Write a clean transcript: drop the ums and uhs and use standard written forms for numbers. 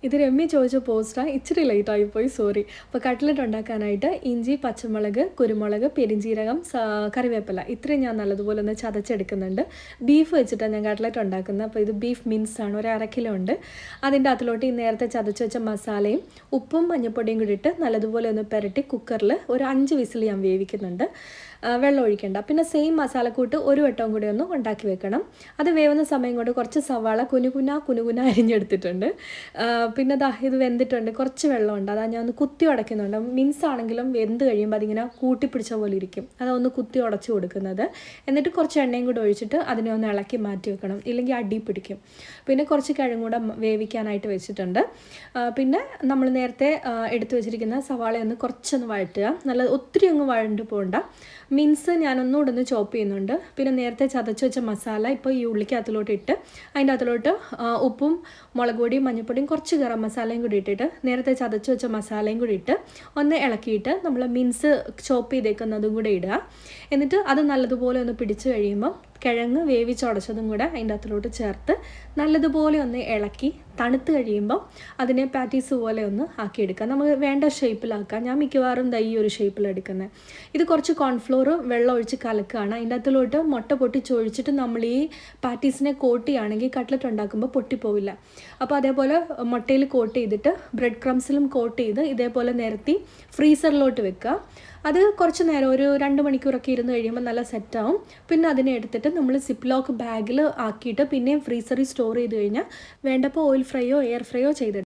ഇത് രമ്യ ചോദിച്ച പോസ്റ്റാണ്, ഇച്ചിരി ലേറ്റായിപ്പോയി, സോറി. അപ്പോൾ കട്ട്ലറ്റ് ഉണ്ടാക്കാനായിട്ട് ഇഞ്ചി, പച്ചമുളക്, കുരുമുളക്, പെരിഞ്ജീരകം, കറിവേപ്പില ഇത്രയും ഞാൻ നല്ലതുപോലെ ഒന്ന് ചതച്ചെടുക്കുന്നുണ്ട്. ബീഫ് വെച്ചിട്ടാണ് ഞാൻ കട്ട്ലറ്റ് ഉണ്ടാക്കുന്നത്. അപ്പോൾ ഇത് ബീഫ് മിൻസാണ്, ഒരു 1/2 കിലോ ഉണ്ട്. അതിൻ്റെ അകത്തിലോട്ട് ഈ നേരത്തെ ചതച്ച് വെച്ച മസാലയും ഉപ്പും മഞ്ഞൾപ്പൊടിയും കൂടി ഇട്ട് നല്ലതുപോലെ ഒന്ന് പുരട്ടി കുക്കറിൽ ഒരു 5 വിസിൽ ഞാൻ വേവിക്കുന്നുണ്ട്. വെള്ളം ഒഴിക്കേണ്ട. പിന്നെ സെയിം മസാലക്കൂട്ട് ഒരു വട്ടവും കൂടി ഒന്ന് ഉണ്ടാക്കി വെക്കണം. അത് വേവുന്ന സമയം കൊണ്ട് കുറച്ച് സവാള കുനുകുന അരിഞ്ഞെടുത്തിട്ടുണ്ട്. പിന്നെ ഇത് വെന്തിട്ടുണ്ട്, കുറച്ച് വെള്ളമുണ്ട്, അതാ ഞാൻ ഒന്ന് കുത്തി ഉടയ്ക്കുന്നുണ്ട്. മിൻസ് ആണെങ്കിലും വെന്ത് കഴിയുമ്പോൾ അതിങ്ങനെ കൂട്ടിപ്പിടിച്ച പോലെ ഇരിക്കും, അതൊന്ന് കുത്തി ഉടച്ച് കൊടുക്കുന്നത്. എന്നിട്ട് കുറച്ച് എണ്ണയും കൂടെ ഒഴിച്ചിട്ട് അതിനെ ഒന്ന് ഇളക്കി മാറ്റി വെക്കണം, ഇല്ലെങ്കിൽ അടി പിടിക്കും. പിന്നെ കുറച്ച് കിഴങ്ങ് കൂടെ വേവിക്കാനായിട്ട് വെച്ചിട്ടുണ്ട്. പിന്നെ നമ്മൾ നേരത്തെ എടുത്തു വെച്ചിരിക്കുന്ന സവാളയൊന്ന് കുറച്ചൊന്ന് വഴറ്റുക, നല്ല ഒത്തിരി അങ്ങ് വഴണ്ട് പോകണ്ട. മിൻസ് ഞാനൊന്നുകൂടെ ഒന്ന് ചോപ്പ് ചെയ്യുന്നുണ്ട്. പിന്നെ നേരത്തെ ചതച്ച് വെച്ച മസാല ഇപ്പോൾ ഈ ഉള്ളിക്കകത്തിലോട്ട് ഇട്ട് അതിൻ്റെ അകത്തിലോട്ട് ഉപ്പും മുളക് പൊടിയും മഞ്ഞൾപ്പൊടിയും കുറച്ച് ഗരം മസാലയും കൂടി ഇട്ടിട്ട് നേരത്തെ ചതച്ച് വെച്ച മസാലയും കൂടി ഇട്ട് ഒന്ന് ഇളക്കിയിട്ട് നമ്മൾ മിൻസ് ചോപ്പ് ചെയ്തേക്കുന്നതും കൂടെ ഇടുക. എന്നിട്ട് അത് നല്ലതുപോലെ ഒന്ന് പിടിച്ച് കഴിയുമ്പോൾ കിഴങ്ങ് വേവിച്ചുടച്ചതും കൂടെ അതിൻ്റെ അകത്തിലോട്ട് ചേർത്ത് നല്ലതുപോലെ ഒന്ന് ഇളക്കി തണുത്ത് കഴിയുമ്പോൾ അതിനെ പാറ്റീസ് പോലെ ഒന്ന് ആക്കിയെടുക്കാം. നമുക്ക് വേണ്ട ഷേപ്പിലാക്കാം. ഞാൻ മിക്കവാറും ഈ ഒരു ഷേപ്പിലെടുക്കുന്നത്. ഇത് കുറച്ച് കോൺഫ്ലോർ വെള്ളം ഒഴിച്ച് കലക്കുകയാണ്. അതിൻ്റെ അകത്തിലോട്ട് മുട്ട പൊട്ടിച്ചൊഴിച്ചിട്ട് നമ്മൾ ഈ പാറ്റീസിനെ കോട്ട് ചെയ്യുകയാണെങ്കിൽ കട്ട്ലറ്റ് ഉണ്ടാക്കുമ്പോൾ പൊട്ടിപ്പോവില്ല. അപ്പോൾ അതേപോലെ മുട്ടയിൽ കോട്ട് ചെയ്തിട്ട് ബ്രെഡ് ക്രംസിലും കോട്ട് ചെയ്ത് ഇതേപോലെ നിരത്തി ഫ്രീസറിലോട്ട് വെക്കുക. അത് കുറച്ച് നേരം ഒരു 2 മണിക്കൂറൊക്കെ ഇരുന്ന് കഴിയുമ്പോൾ നല്ല സെറ്റാവും. പിന്നെ അതിനെ എടുത്തിട്ട് നമ്മൾ സിപ്പ് ലോക്ക് ബാഗിൽ ആക്കിയിട്ട് പിന്നെയും ഫ്രീസറിൽ സ്റ്റോർ ചെയ്ത് കഴിഞ്ഞാൽ വേണ്ടപ്പോൾ ഓയിൽ ഫ്രൈയോ എയർ ഫ്രൈയോ ചെയ്തെടുക്കും.